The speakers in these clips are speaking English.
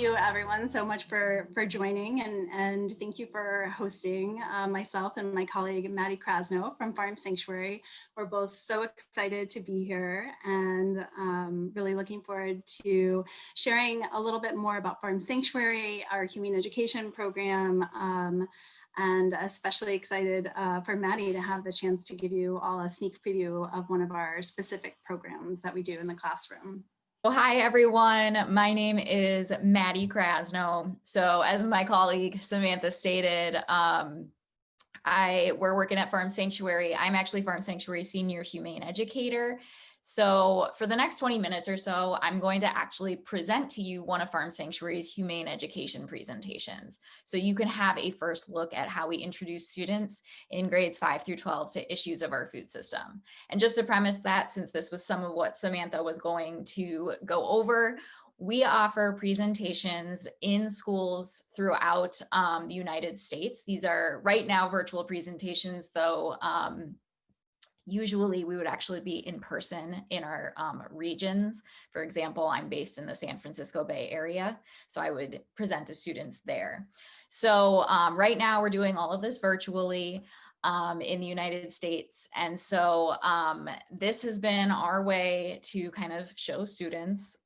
you everyone so much for joining, and thank you for hosting myself and my colleague Maddie Krasno from Farm Sanctuary. We're both so excited to be here and really looking forward to sharing a little bit more about Farm Sanctuary, our Humane Education program, and especially excited for Maddie to have the chance to give you all a sneak preview of one of our specific programs that we do in the classroom. So hi everyone, my name is Maddie Krasno. So as my colleague Samantha stated, we're working at Farm Sanctuary. I'm actually Farm Sanctuary Senior Humane Educator. So for the next 20 minutes or so, I'm going to actually present to you one of Farm Sanctuary's Humane Education presentations. So you can have a first look at how we introduce students in grades 5 through 12 to issues of our food system. And just to premise that, since this was some of what Samantha was going to go over, we offer presentations in schools throughout the United States. These are right now virtual presentations, though usually we would actually be in person in our regions. For example, I'm based in the San Francisco Bay Area, so I would present to students there. So right now we're doing all of this virtually in the United States. And so this has been our way to kind of show students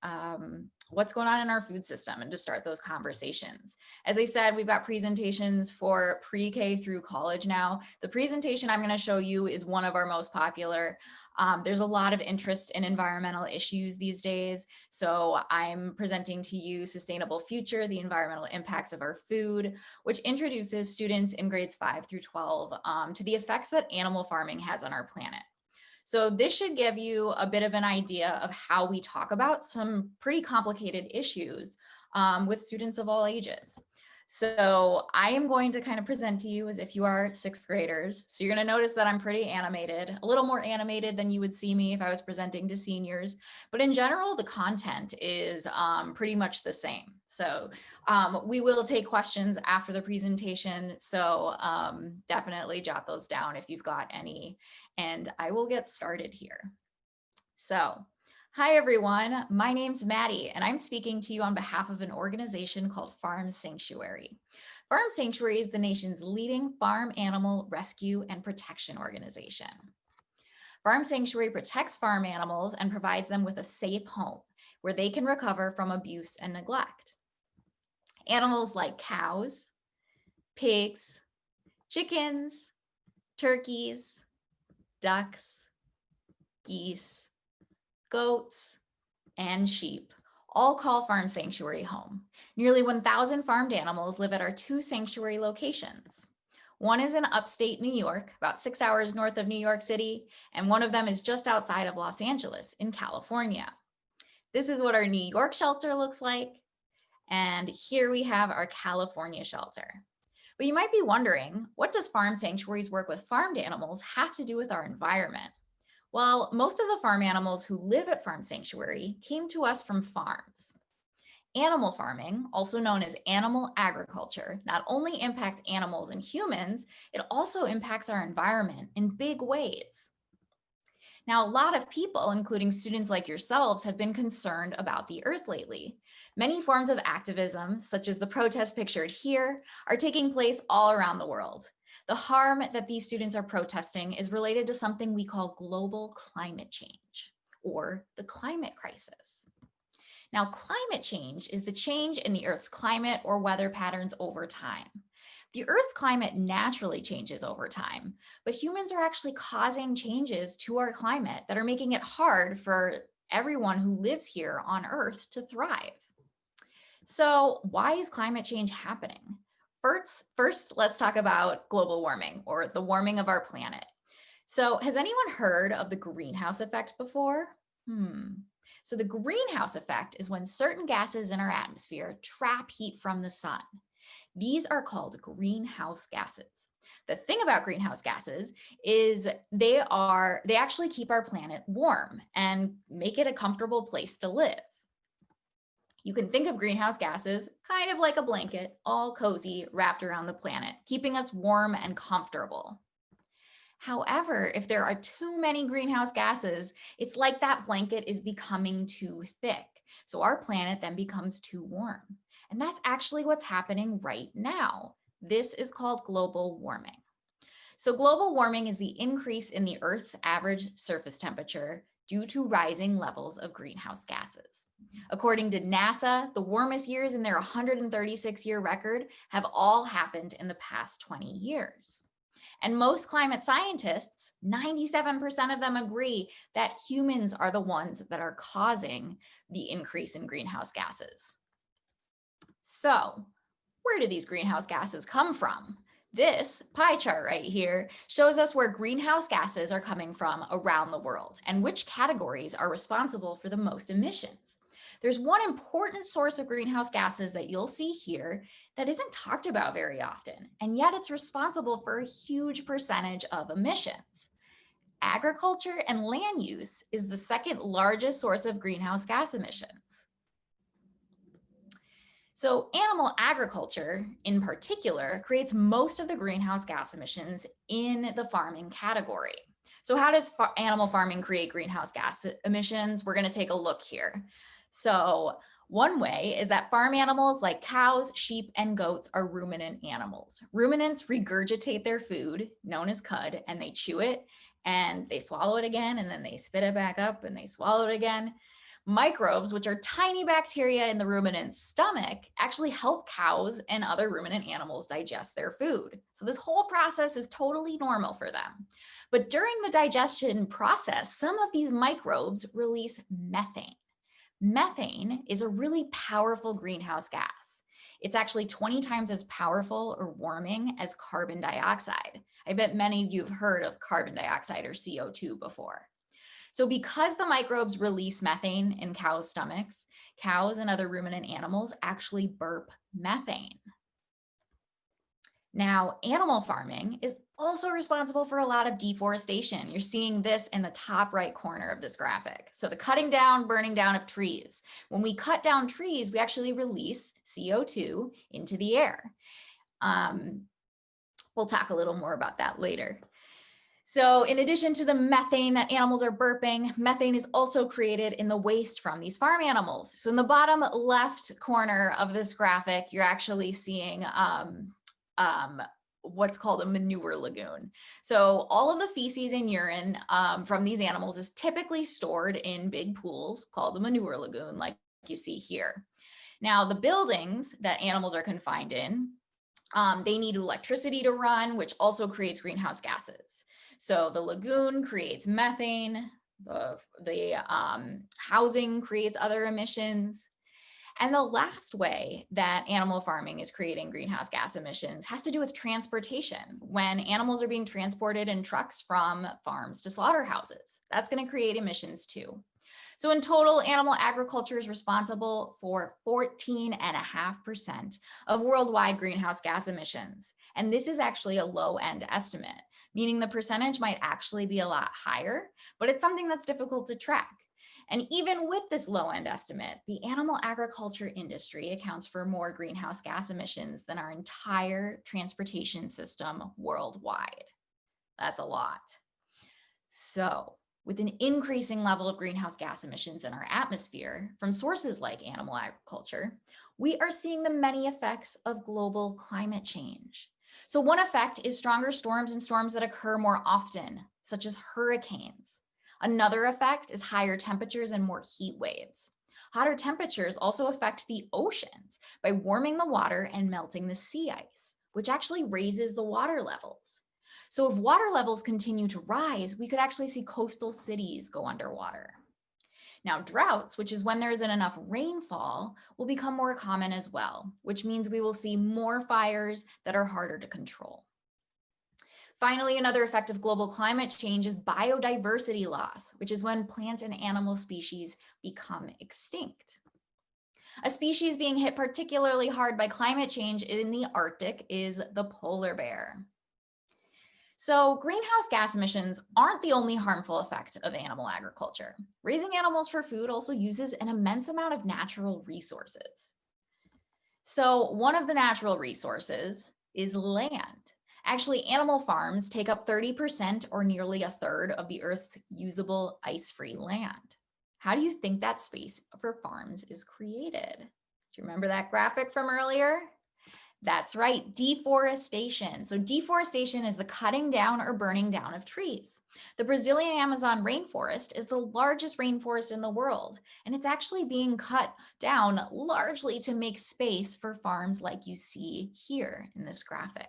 what's going on in our food system and to start those conversations. As I said, we've got presentations for pre-K through college now. The presentation I'm going to show you is one of our most popular. There's a lot of interest in environmental issues these days. So I'm presenting to you Sustainable Future, the environmental impacts of our food, which introduces students in grades 5 through 12 to the effects that animal farming has on our planet. So this should give you a bit of an idea of how we talk about some pretty complicated issues with students of all ages. So I am going to kind of present to you as if you are sixth graders. So you're going to notice that I'm pretty animated, a little more animated than you would see me if I was presenting to seniors. But in general, the content is pretty much the same. So we will take questions after the presentation. So definitely jot those down if you've got any. And I will get started here. So hi everyone, my name's Maddie and I'm speaking to you on behalf of an organization called Farm Sanctuary. Farm Sanctuary is the nation's leading farm animal rescue and protection organization. Farm Sanctuary protects farm animals and provides them with a safe home where they can recover from abuse and neglect. Animals like cows, pigs, chickens, turkeys, ducks, geese, goats, and sheep all call Farm Sanctuary home. Nearly 1,000 farmed animals live at our 2 sanctuary locations. One is in upstate New York, about 6 hours north of New York City, and one of them is just outside of Los Angeles in California. This is what our New York shelter looks like, and here we have our California shelter. But you might be wondering, what does Farm Sanctuary's work with farmed animals have to do with our environment? Well, most of the farm animals who live at Farm Sanctuary came to us from farms. Animal farming, also known as animal agriculture, not only impacts animals and humans, it also impacts our environment in big ways. Now, a lot of people, including students like yourselves, have been concerned about the earth lately. Many forms of activism, such as the protest pictured here, are taking place all around the world. The harm that these students are protesting is related to something we call global climate change, or the climate crisis. Now, climate change is the change in the Earth's climate or weather patterns over time. The Earth's climate naturally changes over time, but humans are actually causing changes to our climate that are making it hard for everyone who lives here on Earth to thrive. So why is climate change happening? First, let's talk about global warming, or the warming of our planet. So has anyone heard of the greenhouse effect before? So the greenhouse effect is when certain gases in our atmosphere trap heat from the sun. These are called greenhouse gases. The thing about greenhouse gases is they actually keep our planet warm and make it a comfortable place to live. You can think of greenhouse gases kind of like a blanket, all cozy, wrapped around the planet, keeping us warm and comfortable. However, if there are too many greenhouse gases, it's like that blanket is becoming too thick. So our planet then becomes too warm. And that's actually what's happening right now. This is called global warming. So global warming is the increase in the Earth's average surface temperature due to rising levels of greenhouse gases. According to NASA, the warmest years in their 136-year record have all happened in the past 20 years. And most climate scientists, 97% of them agree that humans are the ones that are causing the increase in greenhouse gases. So, where do these greenhouse gases come from? This pie chart right here shows us where greenhouse gases are coming from around the world and which categories are responsible for the most emissions. There's one important source of greenhouse gases that you'll see here that isn't talked about very often, and yet it's responsible for a huge percentage of emissions. Agriculture and land use is the second largest source of greenhouse gas emissions. So animal agriculture in particular creates most of the greenhouse gas emissions in the farming category. So how does animal farming create greenhouse gas emissions? We're going to take a look here. So one way is that farm animals like cows, sheep, and goats are ruminant animals. Ruminants regurgitate their food, known as cud, and they chew it and they swallow it again, and then they spit it back up and they swallow it again. Microbes, which are tiny bacteria in the ruminant's stomach, actually help cows and other ruminant animals digest their food. So this whole process is totally normal for them. But during the digestion process, some of these microbes release methane. Methane is a really powerful greenhouse gas. It's actually 20 times as powerful or warming as carbon dioxide. I bet many of you have heard of carbon dioxide or CO2 before. So because the microbes release methane in cows' stomachs, cows and other ruminant animals actually burp methane. Now, animal farming is also responsible for a lot of deforestation. You're seeing this in the top right corner of this graphic. So the cutting down, burning down of trees. When we cut down trees, we actually release CO2 into the air. We'll talk a little more about that later. So in addition to the methane that animals are burping, methane is also created in the waste from these farm animals. So in the bottom left corner of this graphic, you're actually seeing what's called a manure lagoon. So all of the feces and urine from these animals is typically stored in big pools called the manure lagoon, like you see here. Now, the buildings that animals are confined in, they need electricity to run, which also creates greenhouse gases. So the lagoon creates methane, the housing creates other emissions. And the last way that animal farming is creating greenhouse gas emissions has to do with transportation. When animals are being transported in trucks from farms to slaughterhouses, that's going to create emissions too. So in total, animal agriculture is responsible for 14.5% of worldwide greenhouse gas emissions. And this is actually a low end estimate, meaning the percentage might actually be a lot higher, but it's something that's difficult to track. And even with this low end estimate, the animal agriculture industry accounts for more greenhouse gas emissions than our entire transportation system worldwide. That's a lot. So, with an increasing level of greenhouse gas emissions in our atmosphere from sources like animal agriculture, we are seeing the many effects of global climate change. So one effect is stronger storms and storms that occur more often, such as hurricanes. Another effect is higher temperatures and more heat waves. Hotter temperatures also affect the oceans by warming the water and melting the sea ice, which actually raises the water levels. So if water levels continue to rise, we could actually see coastal cities go underwater. Now, droughts, which is when there isn't enough rainfall, will become more common as well, which means we will see more fires that are harder to control. Finally, another effect of global climate change is biodiversity loss, which is when plant and animal species become extinct. A species being hit particularly hard by climate change in the Arctic is the polar bear. So greenhouse gas emissions aren't the only harmful effect of animal agriculture. Raising animals for food also uses an immense amount of natural resources. So one of the natural resources is land. Actually, animal farms take up 30% or nearly a third of the Earth's usable ice-free land. how do you think that space for farms is created? Do you remember that graphic from earlier? That's right, deforestation. So deforestation is the cutting down or burning down of trees. The Brazilian Amazon rainforest is the largest rainforest in the world, and it's actually being cut down largely to make space for farms like you see here in this graphic.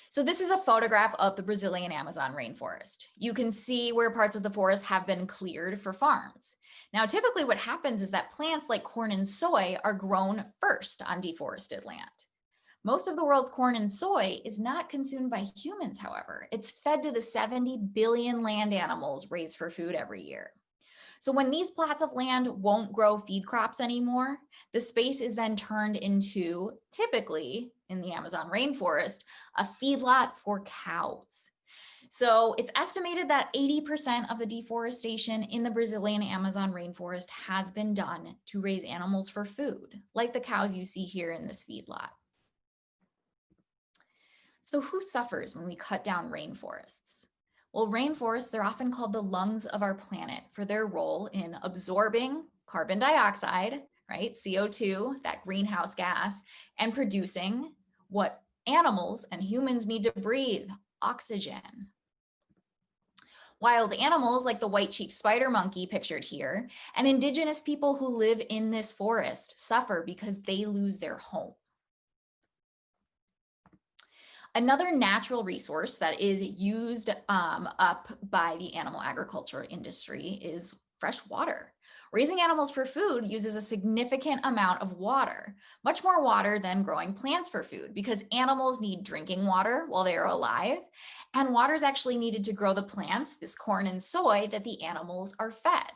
So this is a photograph of the Brazilian Amazon rainforest. You can see where parts of the forest have been cleared for farms. Now, typically what happens is that plants like corn and soy are grown first on deforested land. Most of the world's corn and soy is not consumed by humans, however. It's fed to the 70 billion land animals raised for food every year. So when these plots of land won't grow feed crops anymore, the space is then turned into, typically in the Amazon rainforest, a feedlot for cows. So it's estimated that 80% of the deforestation in the Brazilian Amazon rainforest has been done to raise animals for food, like the cows you see here in this feedlot. So who suffers when we cut down rainforests? Well, rainforests, they're often called the lungs of our planet for their role in absorbing carbon dioxide, right, CO2, that greenhouse gas, and producing what animals and humans need to breathe, oxygen. Wild animals like the white-cheeked spider monkey pictured here, and indigenous people who live in this forest suffer because they lose their home. Another natural resource that is used up by the animal agriculture industry is fresh water. Raising animals for food uses a significant amount of water, much more water than growing plants for food, because animals need drinking water while they are alive, and water is actually needed to grow the plants, this corn and soy, that the animals are fed.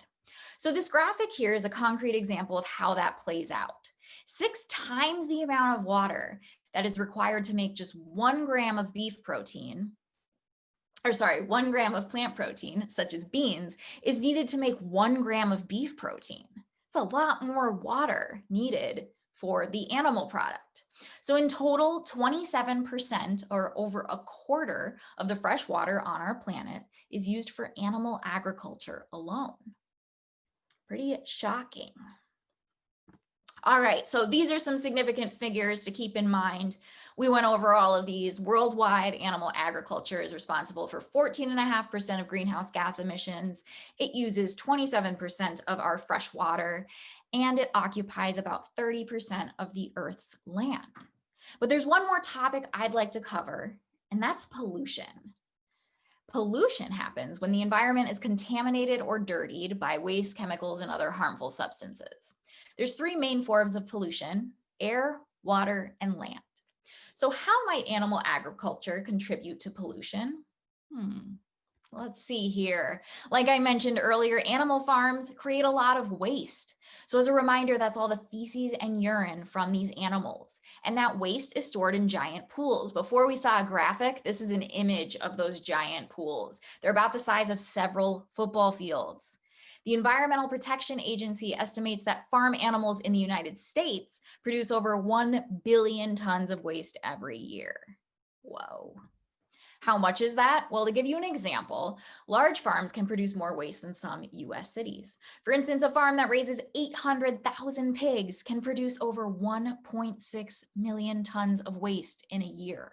So this graphic here is a concrete example of how that plays out. 6 times the amount of water that is required to make just 1 gram of beef protein, 1 gram of plant protein, such as beans, is needed to make 1 gram of beef protein. It's a lot more water needed for the animal product. So in total, 27%, or over a quarter, of the fresh water on our planet is used for animal agriculture alone. Pretty shocking. All right, so these are some significant figures to keep in mind. We went over all of these. Worldwide, animal agriculture is responsible for 14.5% of greenhouse gas emissions. It uses 27% of our fresh water, and it occupies about 30% of the Earth's land. But there's one more topic I'd like to cover, and that's pollution. Pollution happens when the environment is contaminated or dirtied by waste, chemicals, and other harmful substances. There's 3 main forms of pollution: air, water, and land. So how might animal agriculture contribute to pollution? Let's see here. Like I mentioned earlier, animal farms create a lot of waste. So as a reminder, that's all the feces and urine from these animals. And that waste is stored in giant pools. Before we saw a graphic, this is an image of those giant pools. They're about the size of several football fields. The Environmental Protection Agency estimates that farm animals in the United States produce over 1 billion tons of waste every year. Whoa. How much is that? Well, to give you an example, large farms can produce more waste than some US cities. For instance, a farm that raises 800,000 pigs can produce over 1.6 million tons of waste in a year.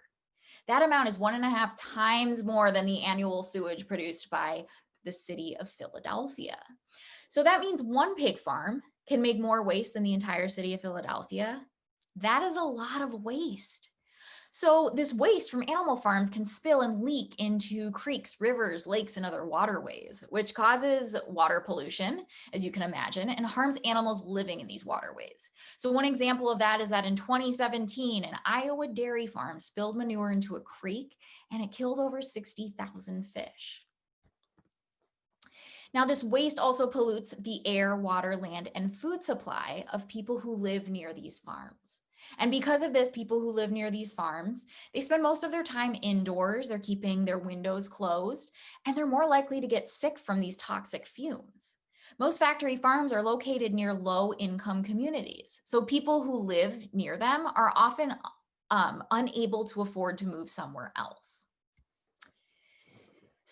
That amount is 1.5 times more than the annual sewage produced by the city of Philadelphia. So that means one pig farm can make more waste than the entire city of Philadelphia. That is a lot of waste. So this waste from animal farms can spill and leak into creeks, rivers, lakes, and other waterways, which causes water pollution, as you can imagine, and harms animals living in these waterways. So one example of that is that in 2017, an Iowa dairy farm spilled manure into a creek, and it killed over 60,000 fish. Now, this waste also pollutes the air, water, land, and food supply of people who live near these farms. And because of this, people who live near these farms, they spend most of their time indoors, they're keeping their windows closed, and they're more likely to get sick from these toxic fumes. Most factory farms are located near low-income communities, so people who live near them are often unable to afford to move somewhere else.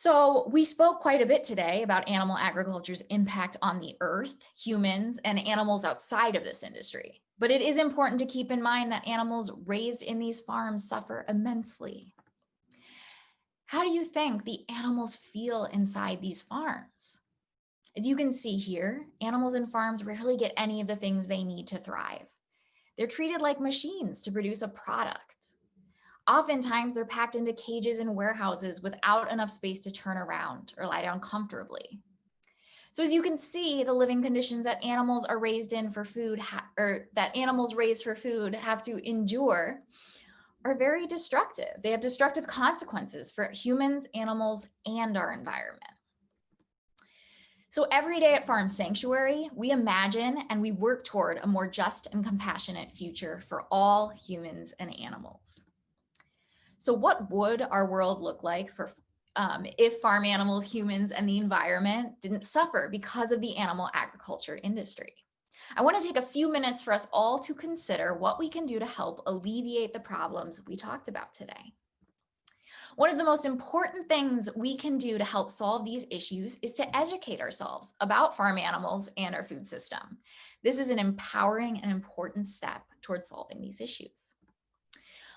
So we spoke quite a bit today about animal agriculture's impact on the earth, humans, and animals outside of this industry. But it is important to keep in mind that animals raised in these farms suffer immensely. How do you think the animals feel inside these farms? As you can see here, animals in farms rarely get any of the things they need to thrive. They're treated like machines to produce a product. Oftentimes, they're packed into cages and warehouses without enough space to turn around or lie down comfortably. So as you can see, the living conditions that animals are raised in for food, or that animals raised for food have to endure are very destructive. They have destructive consequences for humans, animals, and our environment. So every day at Farm Sanctuary, we imagine and we work toward a more just and compassionate future for all humans and animals. So what would our world look like if farm animals, humans, and the environment didn't suffer because of the animal agriculture industry? I want to take a few minutes for us all to consider what we can do to help alleviate the problems we talked about today. One of the most important things we can do to help solve these issues is to educate ourselves about farm animals and our food system. This is an empowering and important step towards solving these issues.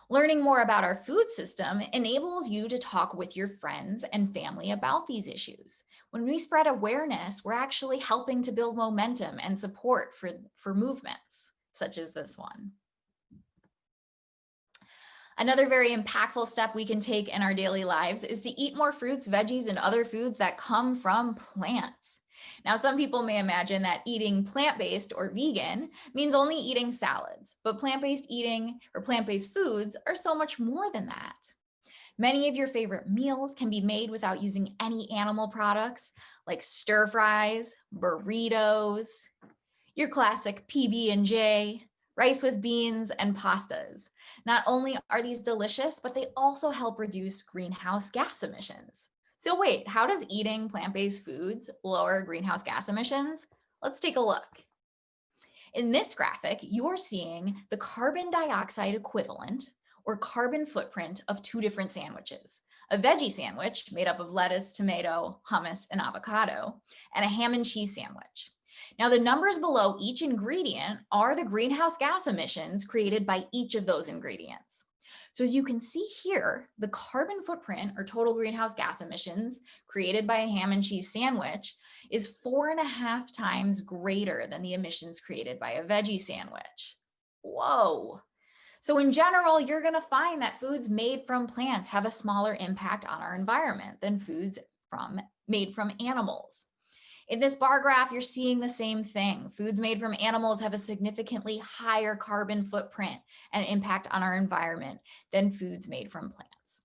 Learning more about our food system enables you to talk with your friends and family about these issues. When we spread awareness, we're actually helping to build momentum and support for movements such as this one. Another very impactful step we can take in our daily lives is to eat more fruits, veggies, and other foods that come from plants. Now, some people may imagine that eating plant-based or vegan means only eating salads, but plant-based eating or plant-based foods are so much more than that. Many of your favorite meals can be made without using any animal products, like stir fries, burritos, your classic PB&J, rice with beans, and pastas. Not only are these delicious, but they also help reduce greenhouse gas emissions. So wait, how does eating plant-based foods lower greenhouse gas emissions? Let's take a look. In this graphic, you're seeing the carbon dioxide equivalent or carbon footprint of two different sandwiches: a veggie sandwich made up of lettuce, tomato, hummus, and avocado, and a ham and cheese sandwich. Now, the numbers below each ingredient are the greenhouse gas emissions created by each of those ingredients. So as you can see here, the carbon footprint or total greenhouse gas emissions created by a ham and cheese sandwich is 4.5 times greater than the emissions created by a veggie sandwich. Whoa. So in general, you're going to find that foods made from plants have a smaller impact on our environment than foods made from animals. In this bar graph, you're seeing the same thing. Foods made from animals have a significantly higher carbon footprint and impact on our environment than foods made from plants.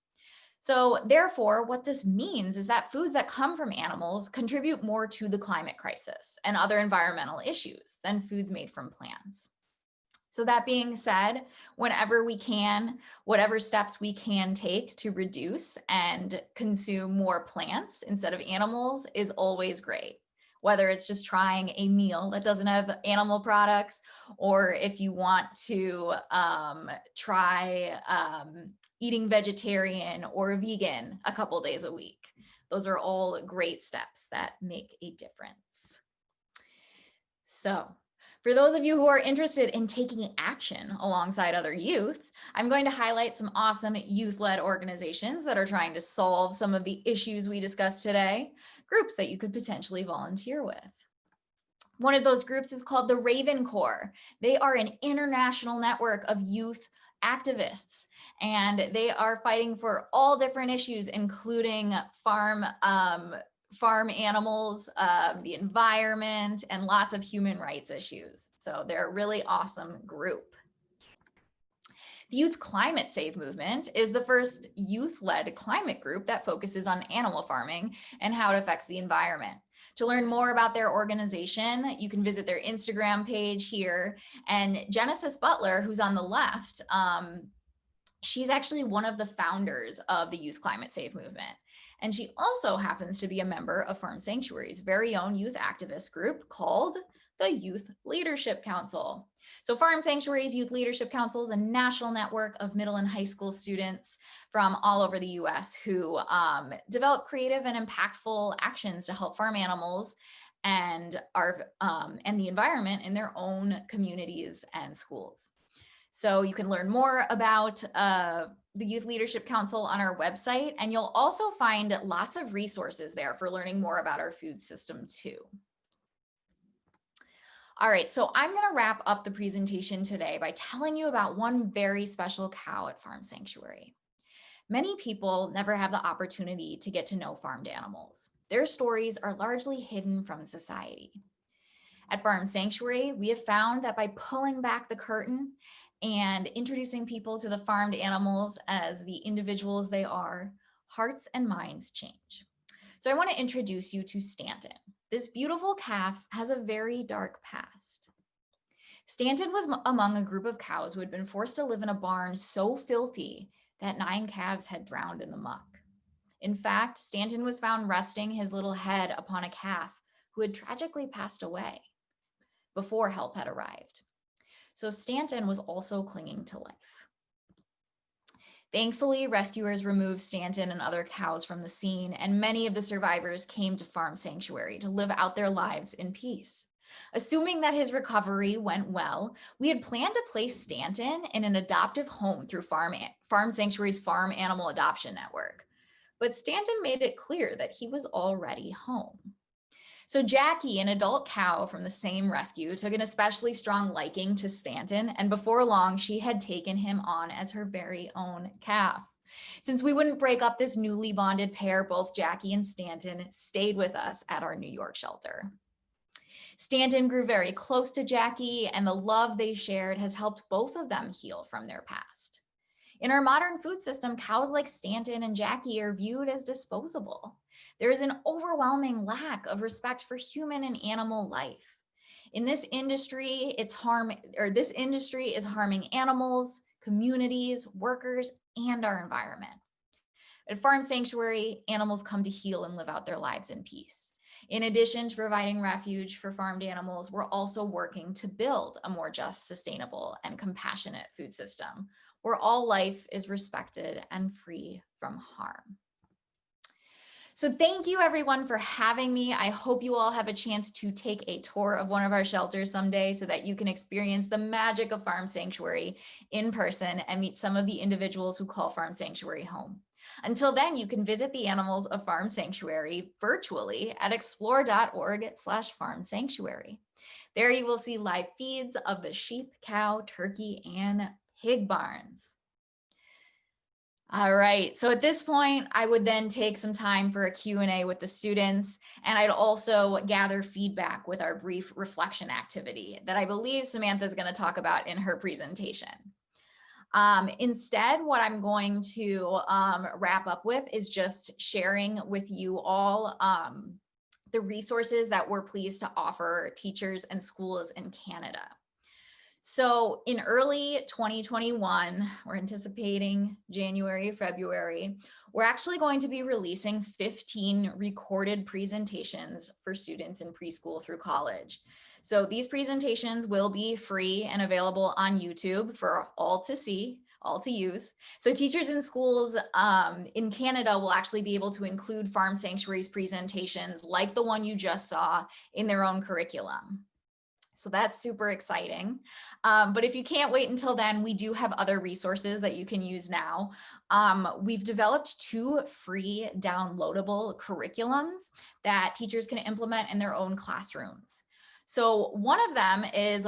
So therefore, what this means is that foods that come from animals contribute more to the climate crisis and other environmental issues than foods made from plants. So that being said, whenever we can, whatever steps we can take to reduce and consume more plants instead of animals is always great. Whether it's just trying a meal that doesn't have animal products, or if you want to try eating vegetarian or vegan a couple days a week. Those are all great steps that make a difference. So, for those of you who are interested in taking action alongside other youth, I'm going to highlight some awesome youth-led organizations that are trying to solve some of the issues we discussed today, groups that you could potentially volunteer with. One of those groups is called the Raven Corps. They are an international network of youth activists, and they are fighting for all different issues, including farm animals, the environment, and lots of human rights issues. So they're a really awesome group. The Youth Climate Save movement is the first youth-led climate group that focuses on animal farming and how it affects the environment. To learn more about their organization, you can visit their Instagram page here. And Genesis Butler, who's on the left, She's actually one of the founders of the Youth Climate Save movement. And she also happens to be a member of Farm Sanctuary's very own youth activist group called the Youth Leadership Council. So Farm Sanctuary's Youth Leadership Council is a national network of middle and high school students from all over the US who develop creative and impactful actions to help farm animals and the environment in their own communities and schools. So you can learn more about the Youth Leadership Council on our website, and you'll also find lots of resources there for learning more about our food system too. All right, so I'm going to wrap up the presentation today by telling you about one very special cow at Farm Sanctuary. Many people never have the opportunity to get to know farmed animals. Their stories are largely hidden from society. At Farm Sanctuary, we have found that by pulling back the curtain and introducing people to the farmed animals as the individuals they are, hearts and minds change. So I want to introduce you to Stanton. This beautiful calf has a very dark past. Stanton was among a group of cows who had been forced to live in a barn so filthy that 9 calves had drowned in the muck. In fact, Stanton was found resting his little head upon a calf who had tragically passed away before help had arrived. So Stanton was also clinging to life. Thankfully, rescuers removed Stanton and other cows from the scene, and many of the survivors came to Farm Sanctuary to live out their lives in peace. Assuming that his recovery went well, we had planned to place Stanton in an adoptive home through Farm Sanctuary's Farm Animal Adoption Network. But Stanton made it clear that he was already home. So Jackie, an adult cow from the same rescue, took an especially strong liking to Stanton, and before long, she had taken him on as her very own calf. Since we wouldn't break up this newly bonded pair, both Jackie and Stanton stayed with us at our New York shelter. Stanton grew very close to Jackie, and the love they shared has helped both of them heal from their past. In our modern food system, cows like Stanton and Jackie are viewed as disposable. There is an overwhelming lack of respect for human and animal life. In this industry, this industry is harming animals, communities, workers, and our environment. At Farm Sanctuary, animals come to heal and live out their lives in peace. In addition to providing refuge for farmed animals, we're also working to build a more just, sustainable, and compassionate food system where all life is respected and free from harm. So thank you everyone for having me. I hope you all have a chance to take a tour of one of our shelters someday so that you can experience the magic of Farm Sanctuary in person and meet some of the individuals who call Farm Sanctuary home. Until then, you can visit the animals of Farm Sanctuary virtually at explore.org/Farm Sanctuary. There you will see live feeds of the sheep, cow, turkey, and pig barns. All right, so at this point, I would then take some time for a Q&A with the students, and I'd also gather feedback with our brief reflection activity that I believe Samantha is going to talk about in her presentation. Instead, what I'm going to wrap up with is just sharing with you all the resources that we're pleased to offer teachers and schools in Canada. So in early 2021, we're anticipating January, February, we're actually going to be releasing 15 recorded presentations for students in preschool through college. So these presentations will be free and available on YouTube for all to see, all to use. So teachers in schools in Canada will actually be able to include Farm Sanctuary's presentations like the one you just saw in their own curriculum. So that's super exciting. But if you can't wait until then, we do have other resources that you can use now. We've developed 2 free downloadable curriculums that teachers can implement in their own classrooms. So one of them is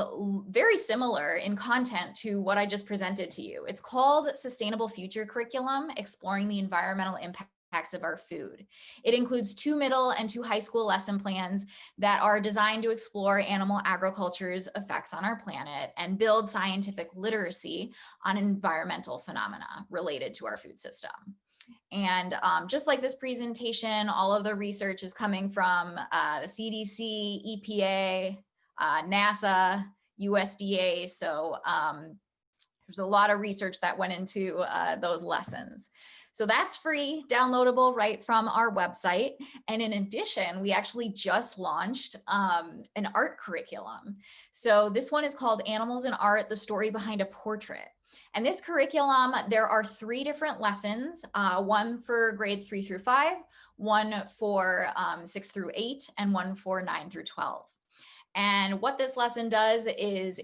very similar in content to what I just presented to you. It's called Sustainable Future Curriculum, Exploring the Environmental Impacts of Our Food. It includes 2 middle and 2 high school lesson plans that are designed to explore animal agriculture's effects on our planet and build scientific literacy on environmental phenomena related to our food system. And just like this presentation, all of the research is coming from the CDC, EPA, NASA, USDA. So there's a lot of research that went into those lessons. So that's free, downloadable right from our website. And in addition, we actually just launched an art curriculum. So this one is called Animals in Art, the Story Behind a Portrait. And this curriculum, there are 3 different lessons, one for grades 3 through 5, one for 6 through 8, and one for 9 through 12. And what this lesson does is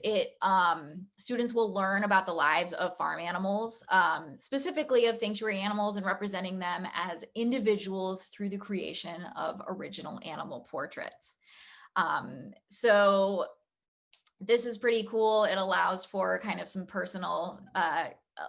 students will learn about the lives of farm animals, specifically of sanctuary animals, and representing them as individuals through the creation of original animal portraits. So this is pretty cool. It allows for kind of some personal,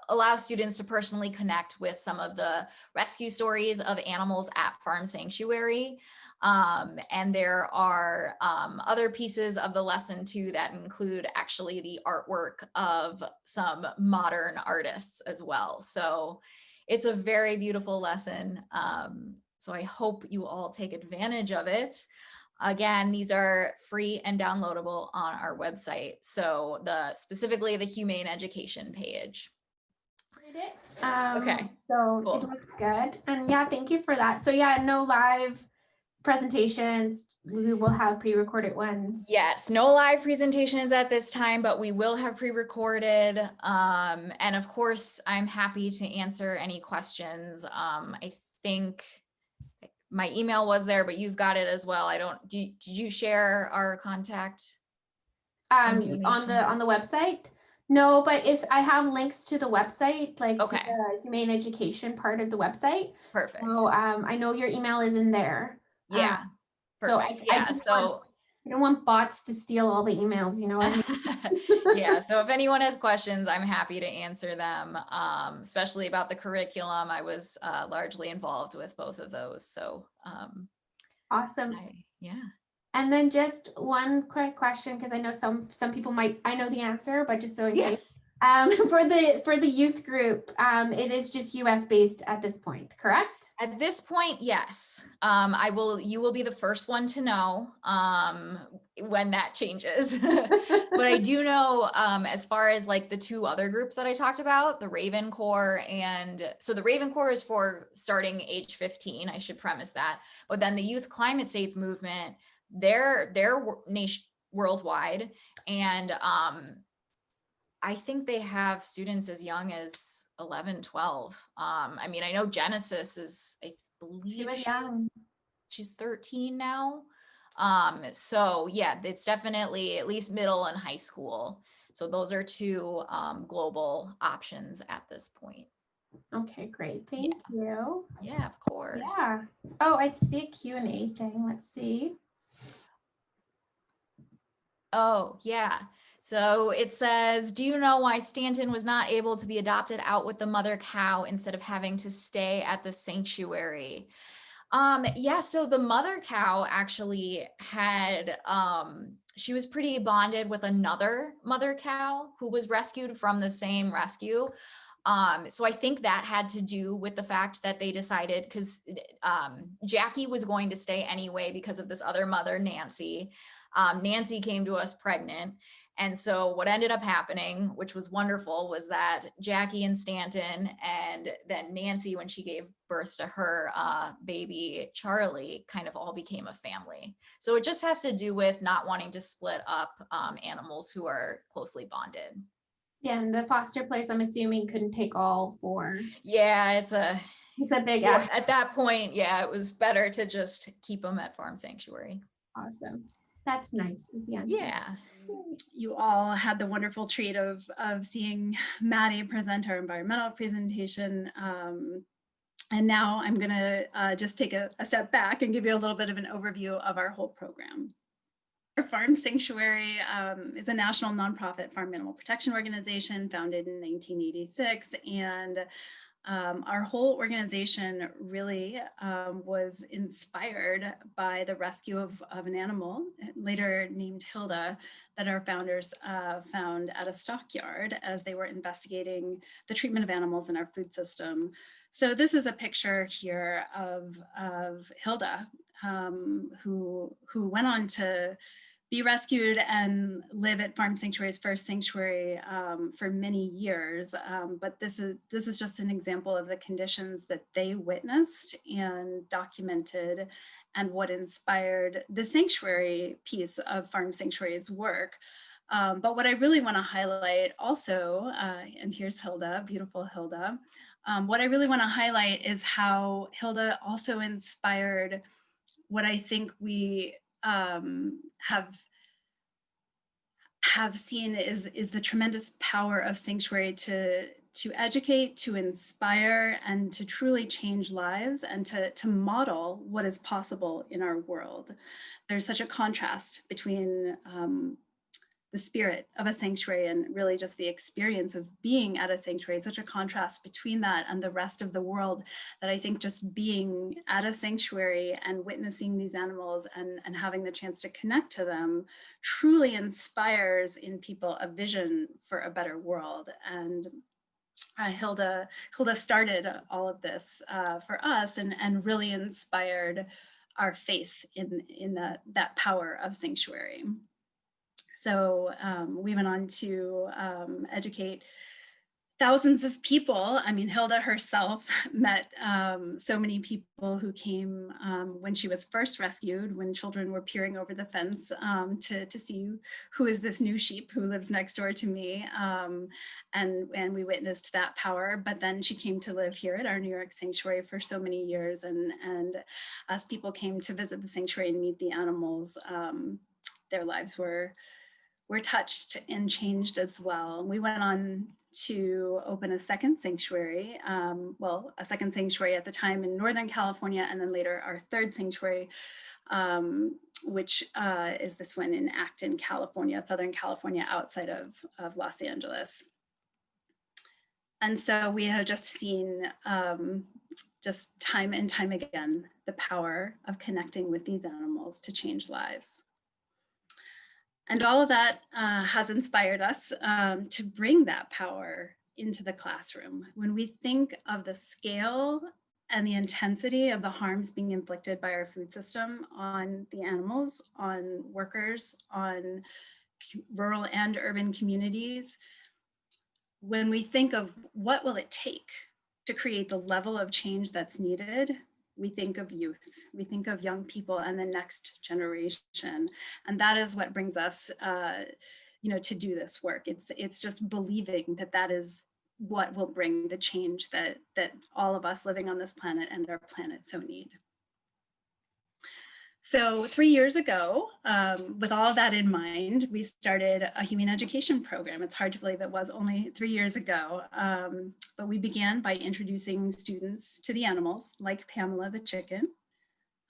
allows students to personally connect with some of the rescue stories of animals at Farm Sanctuary. And there are other pieces of the lesson too that include actually the artwork of some modern artists as well. So it's a very beautiful lesson. So I hope you all take advantage of it. Again, these are free and downloadable on our website. So specifically the Humane Education page. Okay. So cool. It looks good. And yeah, thank you for that. So yeah, no live presentations. We will have pre-recorded ones. Yes, no live presentations at this time, but we will have pre-recorded. And of course, I'm happy to answer any questions. I think my email was there, but you've got it as well. Did you share our contact? On the website? No, but if I have links to the website, like Okay. to the Humane Education part of the website. Perfect. So I know your email is in there. Yeah. Perfect. So I don't want bots to steal all the emails, you know what I mean? Yeah, so if anyone has questions, I'm happy to answer them, especially about the curriculum. I was largely involved with both of those. So awesome. Yeah. And then just one quick question, because I know some people I know the answer, but just so in case. For the youth group, it is just US based at this point, correct? At this point, yes. You will be the first one to know when that changes. But I do know, as far as like the 2 other groups that I talked about, the Raven Corps, and so the Raven Corps is for starting age 15, I should premise that. But then the Youth Climate Safe movement, they're nation worldwide, and I think they have students as young as 11, 12. I mean, I know Genesis is, I believe she's 13 now. So yeah, it's definitely at least middle and high school. So those are 2 global options at this point. Okay, great. Thank you. Yeah, of course. Yeah. Oh, I see a Q&A thing. Let's see. Oh, yeah. So it says, do you know why Stanton was not able to be adopted out with the mother cow instead of having to stay at the sanctuary? Yeah, so the mother cow actually had, she was pretty bonded with another mother cow who was rescued from the same rescue. So I think that had to do with the fact that they decided, because Jackie was going to stay anyway because of this other mother, Nancy. Nancy came to us pregnant. And so what ended up happening, which was wonderful, was that Jackie and Stanton, and then Nancy, when she gave birth to her baby, Charlie, kind of all became a family. So it just has to do with not wanting to split up animals who are closely bonded. Yeah, and the foster place, I'm assuming, couldn't take all 4. Yeah, it's a big ask. At that point, yeah, it was better to just keep them at Farm Sanctuary. Awesome. That's nice, is the answer. Yeah. You all had the wonderful treat of seeing Maddie present our environmental presentation. And now I'm going to just take a step back and give you a little bit of an overview of our whole program. Our Farm Sanctuary is a national nonprofit farm animal protection organization founded in 1986. And our whole organization really was inspired by the rescue of an animal, later named Hilda, that our founders found at a stockyard as they were investigating the treatment of animals in our food system. So this is a picture here of Hilda, who went on to be rescued and live at Farm Sanctuary's first sanctuary for many years. But this is just an example of the conditions that they witnessed and documented, and what inspired the sanctuary piece of Farm Sanctuary's work. But what I really want to highlight also, and here's Hilda, beautiful Hilda. What I really want to highlight is how Hilda also inspired what I think we have seen is the tremendous power of sanctuary to educate, to inspire, and to truly change lives, and to model what is possible in our world. There's such a contrast between the spirit of a sanctuary and really just the experience of being at a sanctuary, such a contrast between that and the rest of the world, that I think just being at a sanctuary and witnessing these animals and having the chance to connect to them truly inspires in people a vision for a better world. And Hilda started all of this for us and really inspired our faith in that power of sanctuary. So we went on to educate thousands of people. I mean, Hilda herself met so many people who came when she was first rescued, when children were peering over the fence to see who is this new sheep who lives next door to me. And we witnessed that power. But then she came to live here at our New York sanctuary for so many years. And as people came to visit the sanctuary and meet the animals, their lives were touched and changed as well. We went on to open a second sanctuary, a second sanctuary at the time in Northern California, and then later our third sanctuary, which is this one in Acton, California, Southern California, outside of Los Angeles. And so we have just seen just time and time again, the power of connecting with these animals to change lives. And all of that has inspired us to bring that power into the classroom. When we think of the scale and the intensity of the harms being inflicted by our food system on the animals, on workers, on rural and urban communities, when we think of what will it take to create the level of change that's needed, we think of youth, we think of young people and the next generation. And that is what brings us to do this work. It's just believing that is what will bring the change that all of us living on this planet and our planet so need. So 3 years ago, with all of that in mind, we started a Humane Education program. It's hard to believe it was only 3 years ago, but we began by introducing students to the animals, like Pamela the chicken,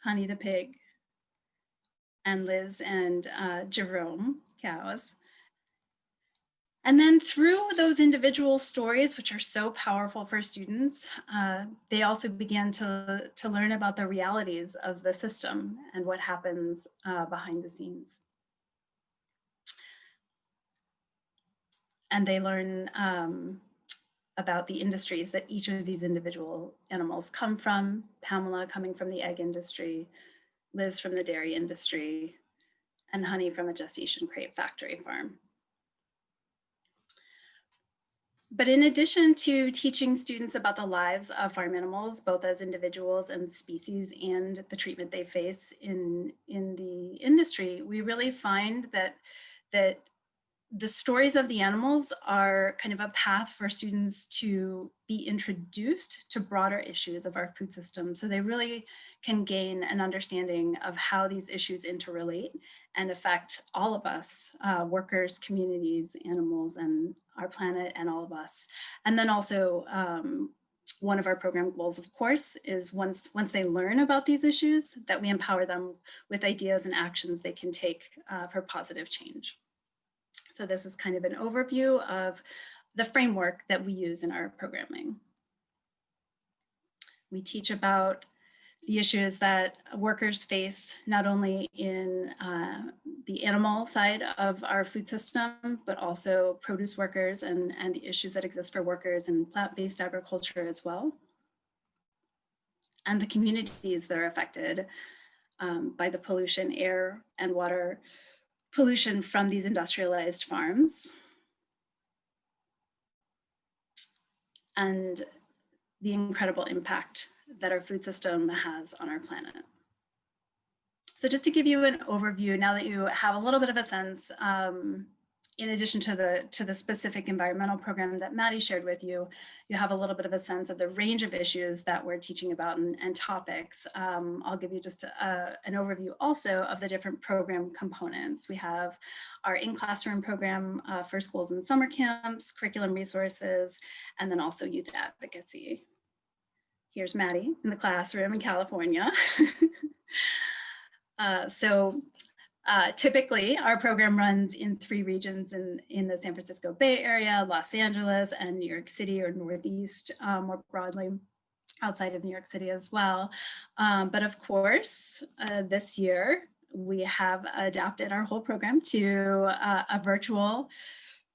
Honey the pig, and Liz and Jerome cows. And then through those individual stories, which are so powerful for students, they also began to learn about the realities of the system and what happens behind the scenes. And they learn about the industries that each of these individual animals come from. Pamela coming from the egg industry, Liz from the dairy industry, and Honey from a gestation crate factory farm. But in addition to teaching students about the lives of farm animals, both as individuals and species, and the treatment they face in the industry, we really find that the stories of the animals are kind of a path for students to be introduced to broader issues of our food system. So they really can gain an understanding of how these issues interrelate and affect all of us, workers, communities, animals, and our planet, and all of us. And then also, one of our program goals, of course, is once they learn about these issues, that we empower them with ideas and actions they can take for positive change. So this is kind of an overview of the framework that we use in our programming. We teach about the issues that workers face, not only in the animal side of our food system, but also produce workers and the issues that exist for workers in plant-based agriculture as well. And the communities that are affected by the pollution, air and water, pollution from these industrialized farms, and the incredible impact that our food system has on our planet. So just to give you an overview, now that you have a little bit of a sense, in addition to the specific environmental program that Maddie shared with you, you have a little bit of a sense of the range of issues that we're teaching about and topics. I'll give you just an overview also of the different program components. We have our in-classroom program for schools and summer camps, curriculum resources, and then also youth advocacy. Here's Maddie in the classroom in California. Typically, our program runs in 3 regions in the San Francisco Bay Area, Los Angeles, and New York City, or Northeast, more broadly, outside of New York City as well. But of course, this year, we have adapted our whole program to a virtual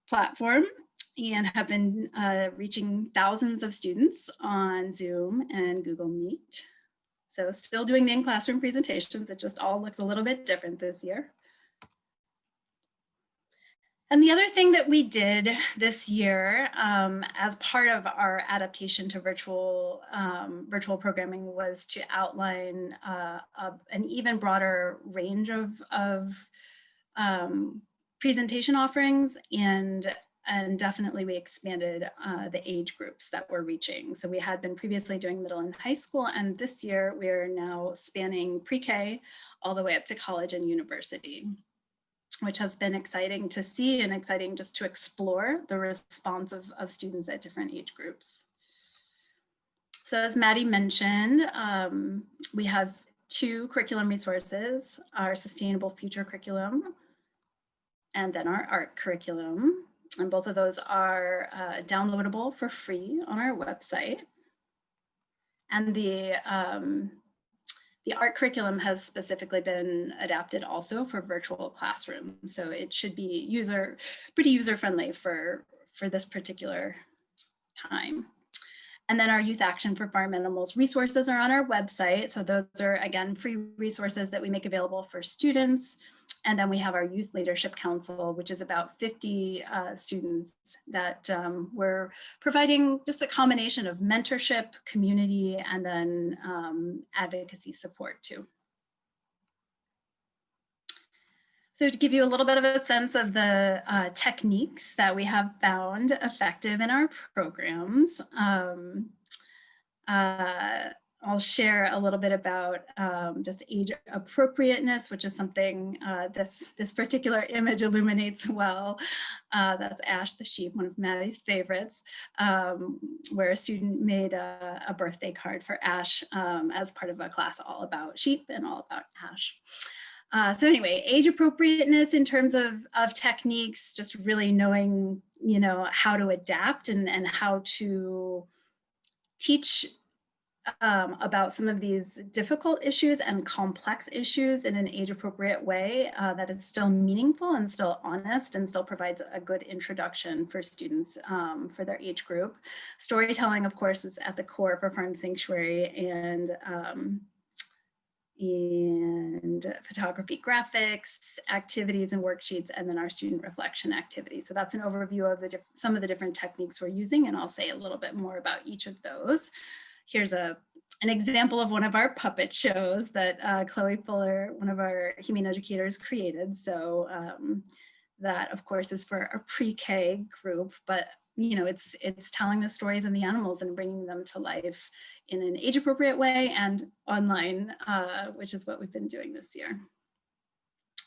platform and have been reaching thousands of students on Zoom and Google Meet. So still doing the in-classroom presentations, it just all looks a little bit different this year. And the other thing that we did this year as part of our adaptation to virtual programming was to outline an even broader range of presentation offerings, and definitely we expanded the age groups that we're reaching. So we had been previously doing middle and high school, and this year we are now spanning pre-K all the way up to college and university, which has been exciting to see and exciting just to explore the response of students at different age groups. So as Maddie mentioned, we have 2 curriculum resources, our Sustainable Future curriculum, and then our art curriculum. And both of those are downloadable for free on our website. And the art curriculum has specifically been adapted also for virtual classrooms. So it should be pretty user-friendly for this particular time. And then our Youth Action for Farm Animals resources are on our website. So those are, again, free resources that we make available for students. And then we have our Youth Leadership Council, which is about 50 students that we're providing just a combination of mentorship, community, and then advocacy support too. So to give you a little bit of a sense of the techniques that we have found effective in our programs, I'll share a little bit about just age appropriateness, which is something this particular image illuminates well. That's Ash the sheep, one of Maddie's favorites, where a student made a birthday card for Ash as part of a class all about sheep and all about Ash. So anyway, age appropriateness in terms of techniques, just really knowing, how to adapt and how to teach about some of these difficult issues and complex issues in an age appropriate way that is still meaningful and still honest and still provides a good introduction for students for their age group. Storytelling, of course, is at the core for Farm Sanctuary, and photography, graphics, activities and worksheets, and then our student reflection activities. So that's an overview of some of the different techniques we're using, and I'll say a little bit more about each of those. Here's an example of one of our puppet shows that Chloe Fuller, one of our Humane Educators, created. So that, of course, is for a pre-K group, but it's telling the stories of the animals and bringing them to life in an age-appropriate way and online, which is what we've been doing this year.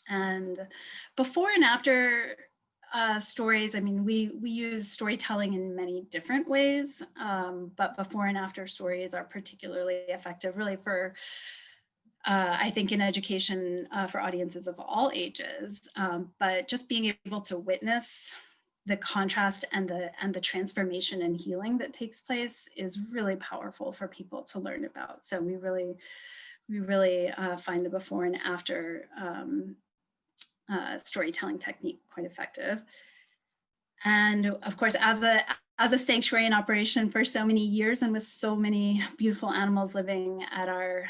And before and after stories, I mean, we use storytelling in many different ways, but before and after stories are particularly effective really for, I think, in education for audiences of all ages, but just being able to witness the contrast and the transformation and healing that takes place is really powerful for people to learn about. So we really find the before and after storytelling technique quite effective. And of course, as as a sanctuary in operation for so many years and with so many beautiful animals living at our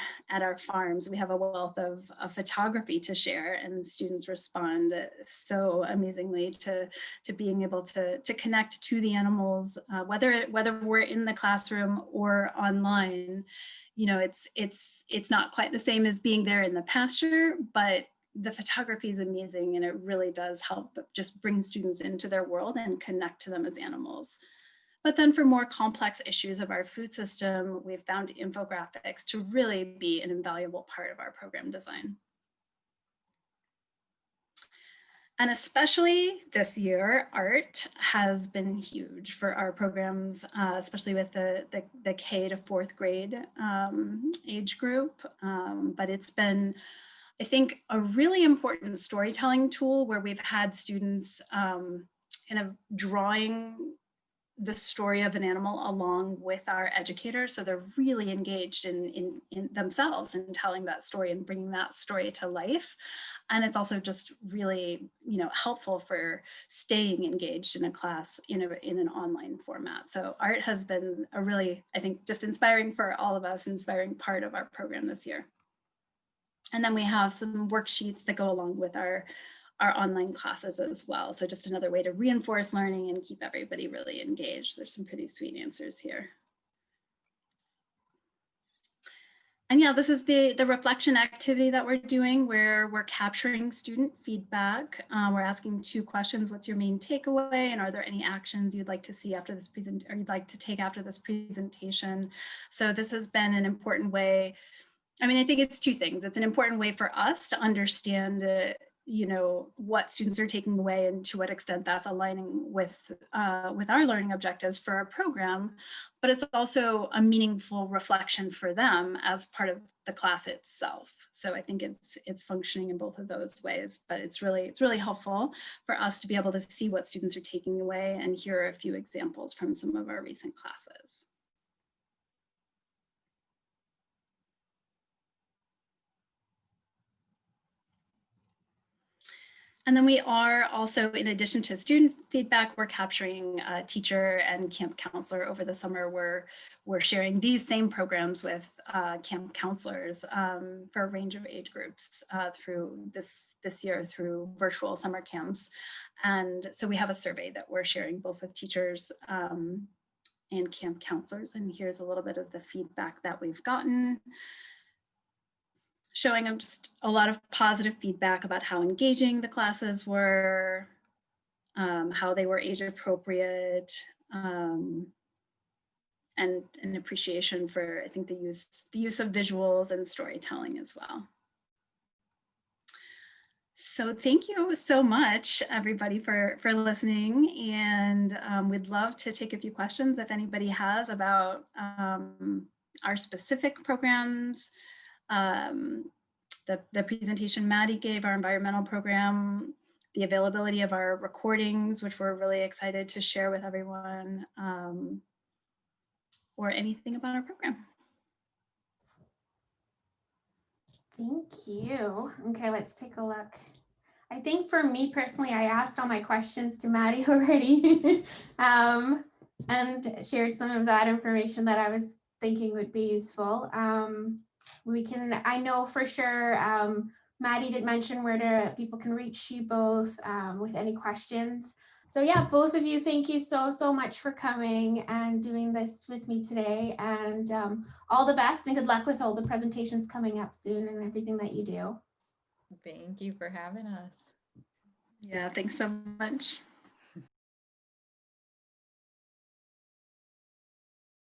farms, we have a wealth of photography to share, and students respond so amazingly to being able to connect to the animals, whether we're in the classroom or online. You know, it's not quite the same as being there in the pasture, but the photography is amazing, and it really does help just bring students into their world and connect to them as animals. But then for more complex issues of our food system, we've found infographics to really be an invaluable part of our program design. And especially this year, art has been huge for our programs, especially with the K to 4th grade age group. But it's been, I think, a really important storytelling tool where we've had students kind of drawing the story of an animal along with our educator. So they're really engaged in themselves and telling that story and bringing that story to life. And it's also just really, you know, helpful for staying engaged in a class in an online format. So art has been a really, I think, just inspiring for all of us, inspiring part of our program this year. And then we have some worksheets that go along with our online classes as well. So just another way to reinforce learning and keep everybody really engaged. There's some pretty sweet answers here. And yeah, this is the reflection activity that we're doing, where we're capturing student feedback. We're asking 2 questions. What's your main takeaway? And are there any actions you'd like to see after this or you'd like to take after this presentation? So this has been an important way. I mean, I think it's 2 things. It's an important way for us to understand you know, what students are taking away and to what extent that's aligning with our learning objectives for our program, but it's also a meaningful reflection for them as part of the class itself. So I think it's functioning in both of those ways, but it's really helpful for us to be able to see what students are taking away, and here are a few examples from some of our recent classes. And then we are also, in addition to student feedback, we're capturing teacher and camp counselor. Over the summer, we're sharing these same programs with camp counselors for a range of age groups through this year through virtual summer camps. And so we have a survey that we're sharing both with teachers and camp counselors. And here's a little bit of the feedback that we've gotten, showing them just a lot of positive feedback about how engaging the classes were, how they were age appropriate, and an appreciation for, I think, the use of visuals and storytelling as well. So thank you so much, everybody, for listening. And we'd love to take a few questions if anybody has about our specific programs. The presentation Maddie gave, our environmental program, the availability of our recordings, which we're really excited to share with everyone, or anything about our program. Thank you. Okay, let's take a look. I think for me personally, I asked all my questions to Maddie already and shared some of that information that I was thinking would be useful. I know for sure, Maddie did mention where people can reach you both with any questions. So yeah, both of you, thank you so much for coming and doing this with me today, and all the best and good luck with all the presentations coming up soon and everything that you do. Thank you for having us. Yeah, thanks so much.